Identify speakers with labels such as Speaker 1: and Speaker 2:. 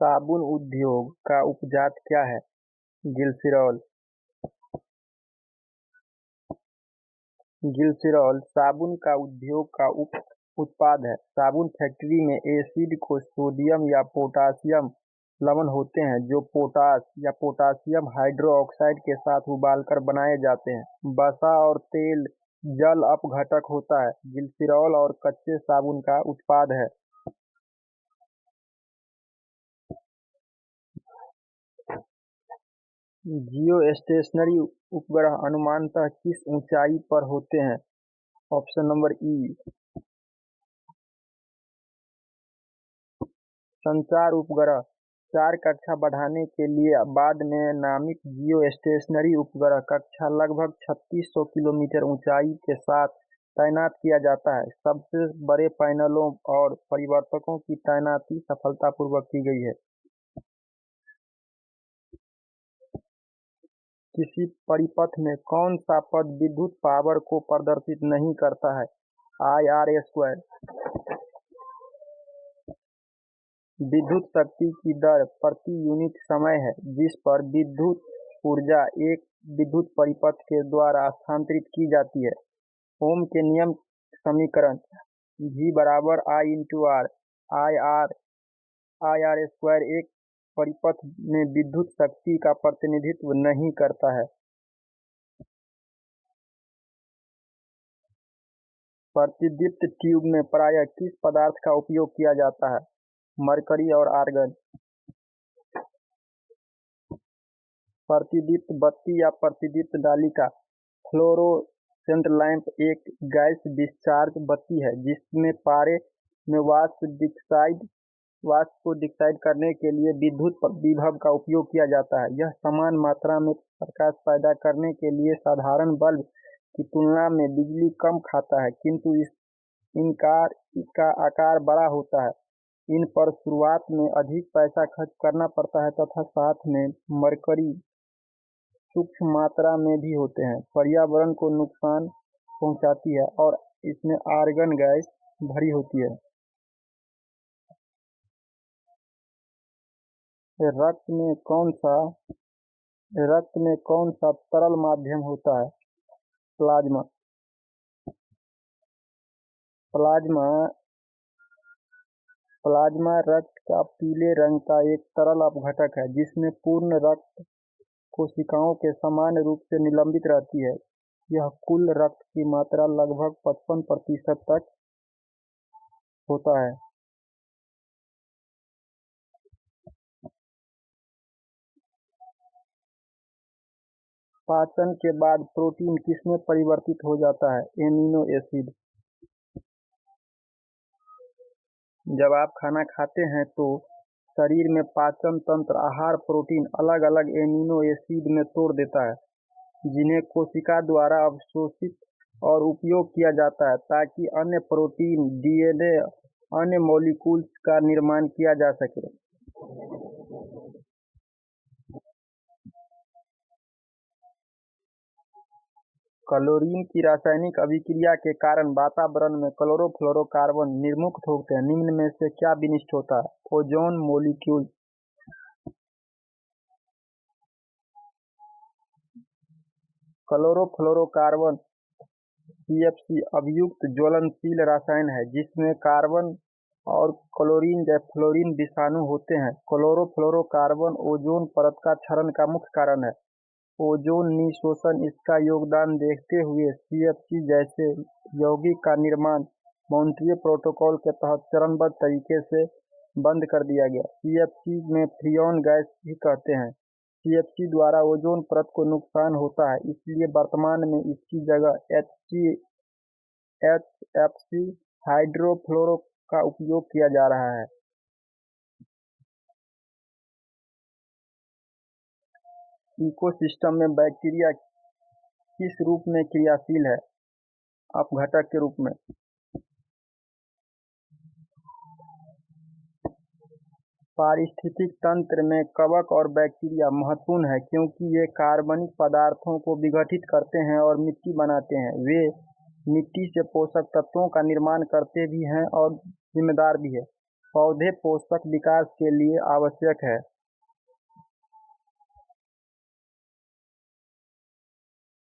Speaker 1: साबुन उद्योग का उपजात क्या है? ग्लिसरॉल। ग्लिसरॉल साबुन का उद्योग का उत्पाद है। साबुन फैक्ट्री में एसिड को सोडियम या पोटासियम लवण होते हैं जो पोटाश या पोटासियम हाइड्रोक्साइड के साथ उबालकर बनाए जाते हैं। वसा और तेल जल अपघटक होता है। ग्लिसरॉल और कच्चे साबुन का उत्पाद है। जियोस्टेशनरी उपग्रह अनुमानतः किस ऊंचाई पर होते हैं? ऑप्शन नंबर ई। संचार उपग्रह। 4 कक्षा बढ़ाने के लिए बाद में नामित जियोस्टेशनरी उपग्रह कक्षा लगभग 3600 किलोमीटर ऊंचाई के साथ तैनात किया जाता है। सबसे बड़े पैनलों और परिवर्तकों की तैनाती सफलतापूर्वक की गई है। किसी परिपथ में कौन सा पद विद्युत पावर को प्रदर्शित नहीं करता है? IR²। विद्युत शक्ति की दर प्रति यूनिट समय है जिस पर विद्युत ऊर्जा एक विद्युत परिपथ के द्वारा स्थानांतरित की जाती है। ओम के नियम समीकरण V बराबर I × R। IR² एक परिपथ में विद्युत शक्ति का प्रतिनिधित्व नहीं करता है। प्रतिदीप्त ट्यूब में प्रायः किस पदार्थ का उपयोग किया जाता है? मरकरी और आर्गन। प्रतिदीप्त बत्ती या प्रतिदीप्त नालिका फ्लोरोसेंट लैंप एक गैस डिस्चार्ज बत्ती है जिसमें पारे में वाष्प को डिस्चार्ज करने के लिए विद्युत विभव का उपयोग किया जाता है। यह समान मात्रा में प्रकाश पैदा करने के लिए साधारण बल्ब की तुलना में बिजली कम खाता है, किंतु इसका आकार बड़ा होता है। इन पर शुरुआत में अधिक पैसा खर्च करना पड़ता है तथा साथ में मरकरी सूक्ष्म मात्रा में भी होते हैं, पर्यावरण को नुकसान पहुंचाती है और इसमें आर्गन गैस भरी होती है। रक्त में कौन सा तरल माध्यम होता है? प्लाज्मा। प्लाज्मा रक्त का पीले रंग का एक तरल अपघटक है जिसमें पूर्ण रक्त कोशिकाओं के समान रूप से निलंबित रहती है। यह कुल रक्त की मात्रा लगभग 55% तक होता है। पाचन के बाद प्रोटीन किसमें परिवर्तित हो जाता है? Amino acid. जब आप खाना खाते हैं तो शरीर में पाचन तंत्र आहार प्रोटीन अलग अलग एमिनो एसिड में तोड़ देता है जिन्हें कोशिका द्वारा अवशोषित और उपयोग किया जाता है ताकि अन्य प्रोटीन, DNA, अन्य मॉलिक्यूल्स का निर्माण किया जा सके। क्लोरीन की रासायनिक अभिक्रिया के कारण वातावरण में क्लोरोफ्लोरोकार्बन निर्मुक्त होते हैं। निम्न में से क्या विनिष्ट होता है? Ozone molecule. क्लोरोफ्लोरोकार्बन CFC अभियुक्त ज्वलनशील रसायन है जिसमें कार्बन और क्लोरीन या फ्लोरीन विषाणु होते हैं। क्लोरोफ्लोरोकार्बन ओजोन परत का क्षरण का मुख्य कारण है। ओजोन निःशोषण इसका योगदान देखते हुए CFC जैसे यौगिक का निर्माण मॉन्ट्रियल प्रोटोकॉल के तहत चरणबद्ध तरीके से बंद कर दिया गया। CFC में फ्रीऑन गैस भी कहते हैं। CFC द्वारा ओजोन परत को नुकसान होता है, इसलिए वर्तमान में इसकी जगह HFC हाइड्रोफ्लोरो का उपयोग किया जा रहा है। इकोसिस्टम में बैक्टीरिया किस रूप में क्रियाशील है? अपघटक के रूप में। पारिस्थितिक तंत्र में कवक और बैक्टीरिया महत्वपूर्ण है क्योंकि ये कार्बनिक पदार्थों को विघटित करते हैं और मिट्टी बनाते हैं। वे मिट्टी से पोषक तत्वों का निर्माण करते भी हैं और जिम्मेदार भी है। पौधे पोषक विकास के लिए आवश्यक है।